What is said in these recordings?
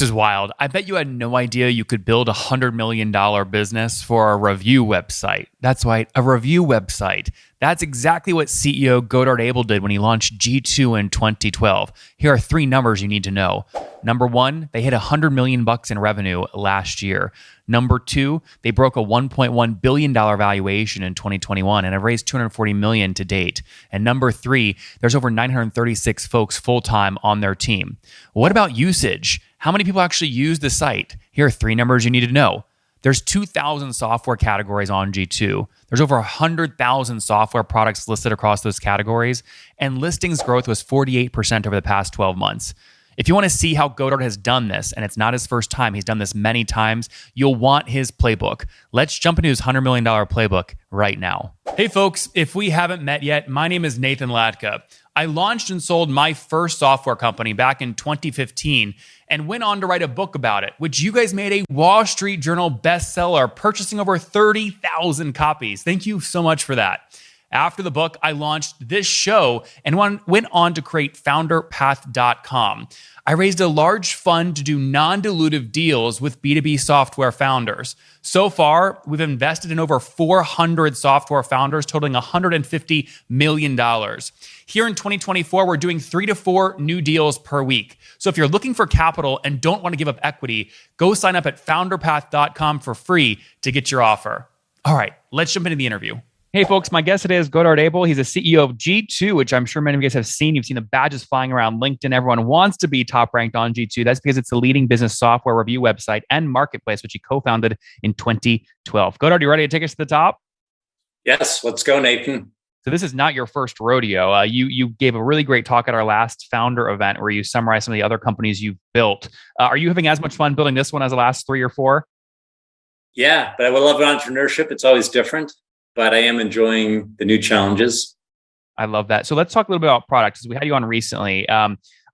This is wild. I bet you had no idea you could build a $100 million business for a review website. That's right, a review website. That's exactly what CEO Godard Abel did when he launched G2 in 2012. Here are three numbers you need to know. Number one, they hit $100 million in revenue last year. Number two, they broke a $1.1 billion valuation in 2021 and have raised $240 million to date. And number three, there's over 936 folks full-time on their team. What about usage? How many people actually use the site? Here are three numbers you need to know. There's 2,000 software categories on G2. There's over 100,000 software products listed across those categories, and listings growth was 48% over the past 12 months. If you want to see how Godard has done this, and it's not his first time, he's done this many times, you'll want his playbook. Let's jump into his $100 million playbook right now. Hey folks, if we haven't met yet, my name is Nathan Latka. I launched and sold my first software company back in 2015 and went on to write a book about it, which you guys made a Wall Street Journal bestseller, purchasing over 30,000 copies. Thank you so much for that. After the book, I launched this show and went on to create founderpath.com. I raised a large fund to do non-dilutive deals with B2B software founders. So far, we've invested in over 400 software founders, totaling $150 million. Here in 2024, we're doing 3 to 4 new deals per week. So if you're looking for capital and don't want to give up equity, go sign up at founderpath.com for free to get your offer. All right, let's jump into the interview. Hey folks, my guest today is Godard Abel. He's a CEO of G2, which I'm sure many of you guys have seen. You've seen the badges flying around LinkedIn. Everyone wants to be top ranked on G2. That's because it's the leading business software review website and marketplace, which he co-founded in 2012. Godard, you ready to take us to the top? Yes, let's go, Nathan. So this is not your first rodeo. You gave a really great talk at our last founder event where you summarized some of the other companies you've built. Are you having as much fun building this one as the last 3 or 4? Yeah, but I would love entrepreneurship. It's always different. But I am enjoying the new challenges. I love that. So let's talk a little bit about products. We had you on recently.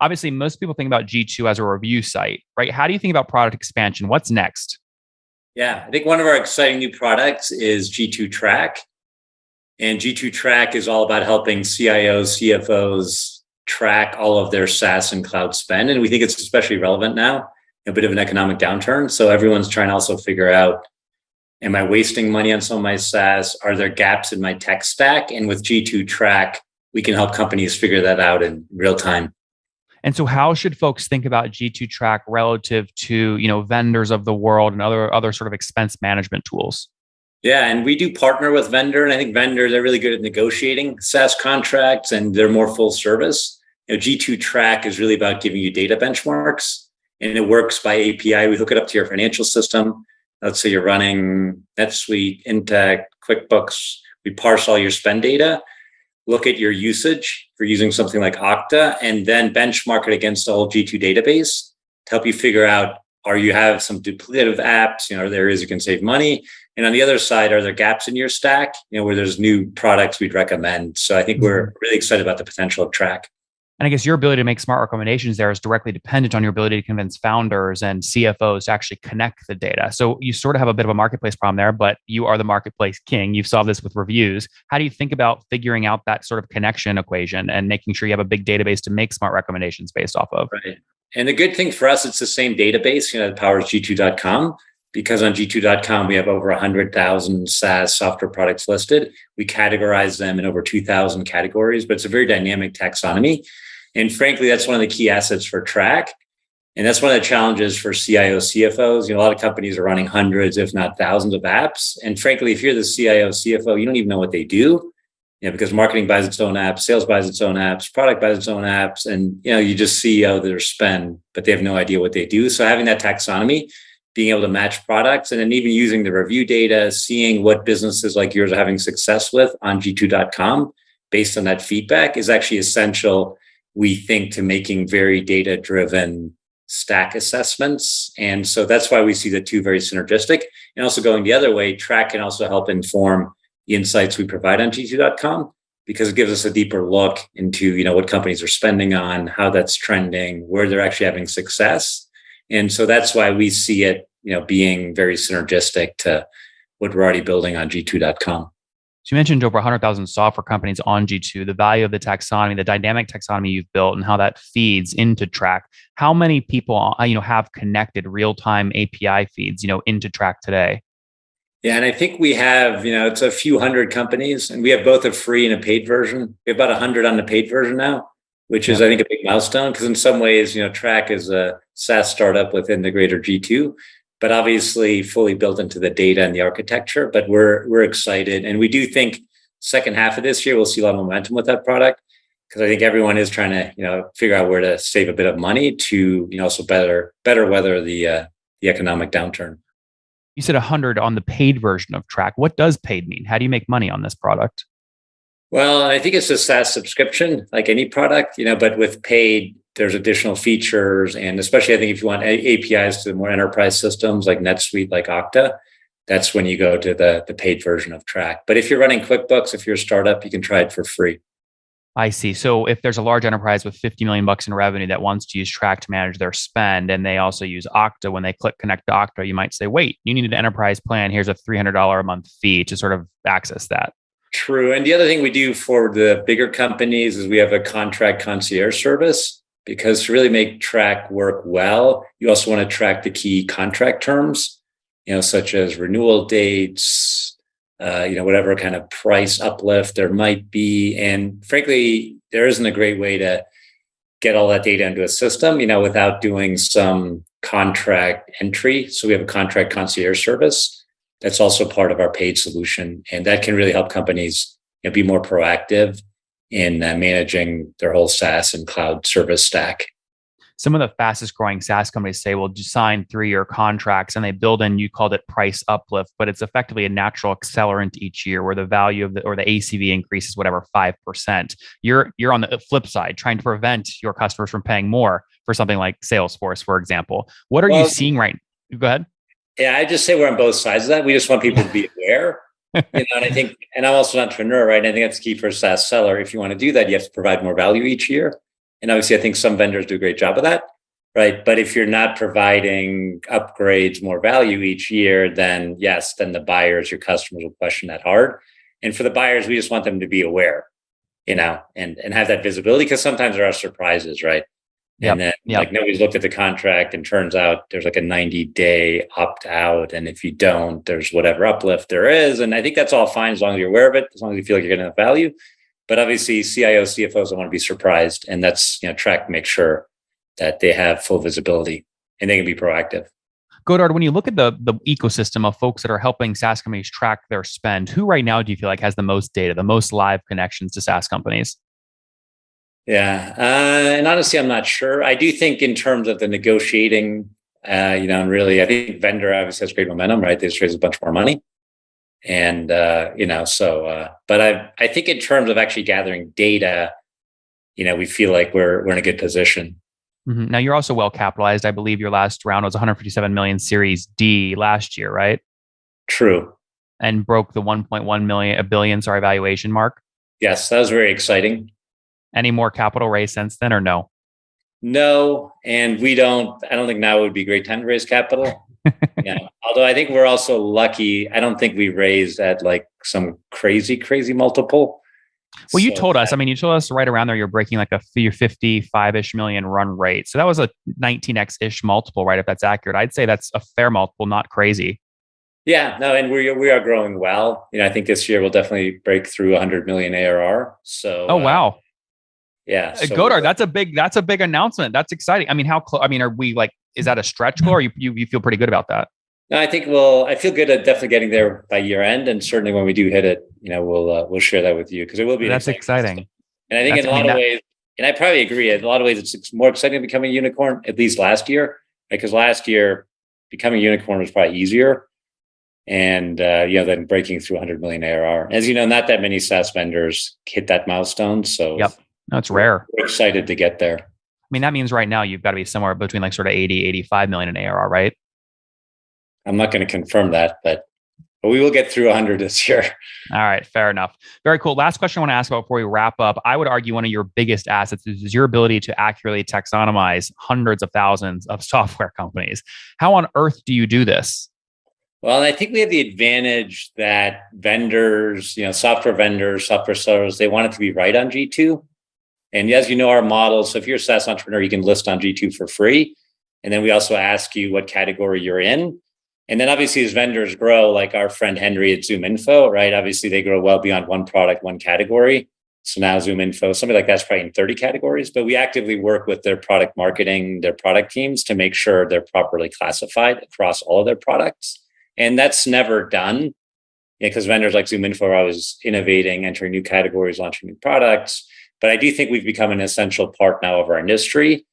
Obviously, most people think about G2 as a review site, right? How do you think about product expansion? What's next? Yeah, I think one of our exciting new products is G2 Track. And G2 Track is all about helping CIOs, CFOs track all of their SaaS and cloud spend. And we think it's especially relevant now, a bit of an economic downturn. So everyone's trying to also figure out, am I wasting money on some of my SaaS? Are there gaps in my tech stack? And with G2 Track, we can help companies figure that out in real time. And so how should folks think about G2 Track relative to, vendors of the world and other sort of expense management tools? Yeah, and we do partner with vendor. And I think vendors are really good at negotiating SaaS contracts and they're more full service. G2 Track is really about giving you data benchmarks and it works by API. We hook it up to your financial system. Let's say you're running NetSuite, Intacct, QuickBooks. We parse all your spend data, look at your usage for using something like Okta, and then benchmark it against the whole G2 database to help you figure out, you have some duplicative apps, are there areas you can save money? And on the other side, are there gaps in your stack, where there's new products we'd recommend? So I think we're really excited about the potential of Track. And I guess your ability to make smart recommendations there is directly dependent on your ability to convince founders and CFOs to actually connect the data. So you sort of have a bit of a marketplace problem there, but you are the marketplace king. You've solved this with reviews. How do you think about figuring out that sort of connection equation and making sure you have a big database to make smart recommendations based off of? Right. And the good thing for us, it's the same database, that powers G2.com, because on G2.com, we have over 100,000 SaaS software products listed. We categorize them in over 2,000 categories, but it's a very dynamic taxonomy. And frankly, that's one of the key assets for Track. And that's one of the challenges for CIOs, CFOs. A lot of companies are running hundreds, if not thousands of apps. And frankly, if you're the CIO, CFO, you don't even know what they do, because marketing buys its own apps, sales buys its own apps, product buys its own apps. And, you just see their spend, but they have no idea what they do. So having that taxonomy, being able to match products, and then even using the review data, seeing what businesses like yours are having success with on G2.com based on that feedback is actually essential, we think, to making very data-driven stack assessments. And so that's why we see the two very synergistic. And also going the other way, Track can also help inform the insights we provide on G2.com, because it gives us a deeper look into, what companies are spending on, how that's trending, where they're actually having success. And so that's why we see it, being very synergistic to what we're already building on G2.com. So you mentioned over 100,000 software companies on G2, the value of the taxonomy, the dynamic taxonomy you've built, and how that feeds into Track. How many people, have connected real-time API feeds, into Track today? Yeah, and I think we have, it's a few hundred companies, and we have both a free and a paid version. We have about 100 on the paid version now, which is, I think, a big milestone because in some ways, Track is a SaaS startup within the greater G2, but obviously fully built into the data and the architecture. But we're excited, and we do think second half of this year we'll see a lot of momentum with that product because I think everyone is trying to, figure out where to save a bit of money to, also better weather the economic downturn. You said 100 on the paid version of Track. What does paid mean? How do you make money on this product? Well, I think it's a SaaS subscription, like any product, but with paid, there's additional features. And especially, I think if you want APIs to more enterprise systems like NetSuite, like Okta, that's when you go to the paid version of Track. But if you're running QuickBooks, if you're a startup, you can try it for free. I see. So if there's a large enterprise with 50 million bucks in revenue that wants to use Track to manage their spend, and they also use Okta, when they click connect to Okta, you might say, wait, you need an enterprise plan. Here's a $300 a month fee to sort of access that. True. And the other thing we do for the bigger companies is we have a contract concierge service because to really make Track work well, you also want to track the key contract terms, such as renewal dates, whatever kind of price uplift there might be. And frankly, there isn't a great way to get all that data into a system, without doing some contract entry. So we have a contract concierge service that's also part of our paid solution. And that can really help companies be more proactive in managing their whole SaaS and cloud service stack. Some of the fastest growing SaaS companies say, well, just sign 3-year contracts and they build in, you called it price uplift, but it's effectively a natural accelerant each year where the value of the ACV increases, whatever, 5%. You're on the flip side, trying to prevent your customers from paying more for something like Salesforce, for example. What are you seeing right now? Go ahead. Yeah, I just say we're on both sides of that. We just want people to be aware. And I think, and I'm also an entrepreneur, right? And I think that's key for a SaaS seller. If you want to do that, you have to provide more value each year. And obviously, I think some vendors do a great job of that, right? But if you're not providing upgrades, more value each year, then yes, then the buyers, your customers will question that hard. And for the buyers, we just want them to be aware, and have that visibility because sometimes there are surprises, right? And then like nobody's looked at the contract and turns out there's like a 90-day opt out. And if you don't, there's whatever uplift there is. And I think that's all fine as long as you're aware of it, as long as you feel like you're getting enough value. But obviously CIOs, CFOs don't want to be surprised. And that's, Track to make sure that they have full visibility and they can be proactive. Godard, when you look at the ecosystem of folks that are helping SaaS companies track their spend, who right now do you feel like has the most data, the most live connections to SaaS companies? Yeah. And honestly, I'm not sure. I do think in terms of the negotiating, and really, I think vendor obviously has great momentum, right? They just raise a bunch more money. And, but I think in terms of actually gathering data, we feel like we're in a good position. Mm-hmm. Now you're also well capitalized. I believe your last round was 157 million Series D last year, right? True. And broke the 1.1 billion valuation mark. Yes, that was very exciting. Any more capital raised since then or no? No. And I don't think now would be a great time to raise capital. Although I think we're also lucky. I don't think we raised at like some crazy multiple. Well, you told us right around there, you're breaking like a 55-ish million run rate. So that was a 19x-ish multiple, right? If that's accurate, I'd say that's a fair multiple, not crazy. Yeah, no, and we are growing well. I think this year we'll definitely break through 100 million ARR. So, oh wow, yeah, so Godard, that's a big announcement. That's exciting. I mean, how close? I mean, are we like? Is that a stretch goal, or you feel pretty good about that? No, I think I feel good at definitely getting there by year end, and certainly when we do hit it, we'll share that with you because it will be. That's exciting. And I think in a lot of ways, and I probably agree, in a lot of ways, it's more exciting to become a unicorn. At least last year, because last year becoming a unicorn was probably easier, and then breaking through 100 million ARR. As you know, not that many SaaS vendors hit that milestone. So yep, that's rare. We're excited to get there. I mean, that means right now you've got to be somewhere between like sort of 80, 85 million in ARR, right? I'm not going to confirm that, but we will get through 100 this year. All right, fair enough. Very cool. Last question I want to ask about before we wrap up. I would argue one of your biggest assets is your ability to accurately taxonomize hundreds of thousands of software companies. How on earth do you do this? Well, I think we have the advantage that vendors, software vendors, software sellers, they want it to be right on G2. And as you know, our model, so if you're a SaaS entrepreneur, you can list on G2 for free. And then we also ask you what category you're in. And then obviously as vendors grow, like our friend Henry at ZoomInfo, right? Obviously they grow well beyond one product, one category. So now ZoomInfo, something like that's probably in 30 categories, but we actively work with their product marketing, their product teams to make sure they're properly classified across all of their products. And that's never done because vendors like ZoomInfo are always innovating, entering new categories, launching new products. But I do think we've become an essential part now of our industry,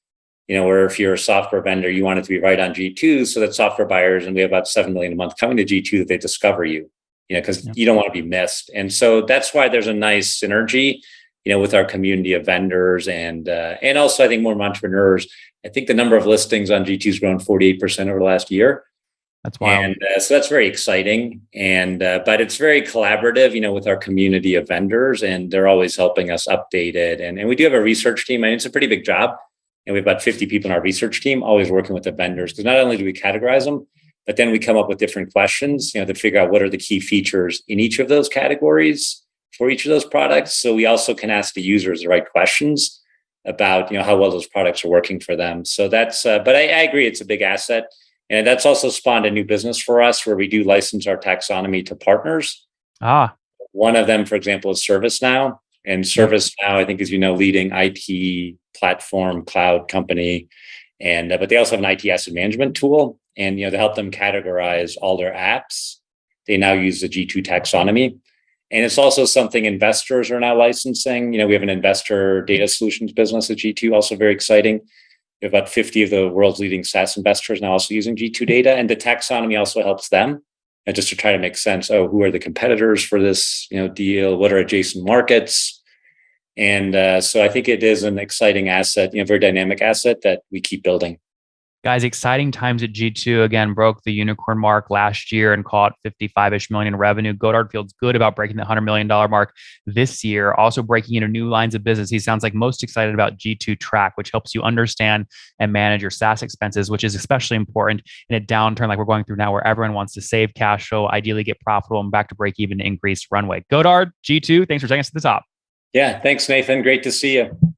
where if you're a software vendor, you want it to be right on G2 so that software buyers, and we have about 7 million a month coming to G2, that they discover you, because you don't want to be missed. And so that's why there's a nice synergy, with our community of vendors and also I think more entrepreneurs. I think the number of listings on G2 has grown 48% over the last year. That's wild. And so that's very exciting. And but it's very collaborative, with our community of vendors, and they're always helping us update it. And we do have a research team. I mean, it's a pretty big job. And we have about 50 people in our research team, always working with the vendors, because not only do we categorize them, but then we come up with different questions, to figure out what are the key features in each of those categories for each of those products. So we also can ask the users the right questions about, how well those products are working for them. So that's, but I agree, it's a big asset. And that's also spawned a new business for us where we do license our taxonomy to partners. One of them, for example, is ServiceNow. And ServiceNow, I think, is, leading IT platform cloud company. And but they also have an IT asset management tool. And, to help them categorize all their apps, they now use the G2 taxonomy. And it's also something investors are now licensing. We have an investor data solutions business at G2, also very exciting. We have about 50 of the world's leading SaaS investors now also using G2 data. And the taxonomy also helps them, and just to try to make sense, who are the competitors for this deal? What are adjacent markets? And so I think it is an exciting asset, very dynamic asset that we keep building. Guys, exciting times at G2. Again, broke the unicorn mark last year and caught 55-ish million in revenue. Godard feels good about breaking the $100 million mark this year, also breaking into new lines of business. He sounds like most excited about G2 Track, which helps you understand and manage your SaaS expenses, which is especially important in a downturn like we're going through now, where everyone wants to save cash flow, ideally get profitable and back to break even to increase runway. Godard, G2, thanks for taking us to the top. Yeah, thanks, Nathan. Great to see you.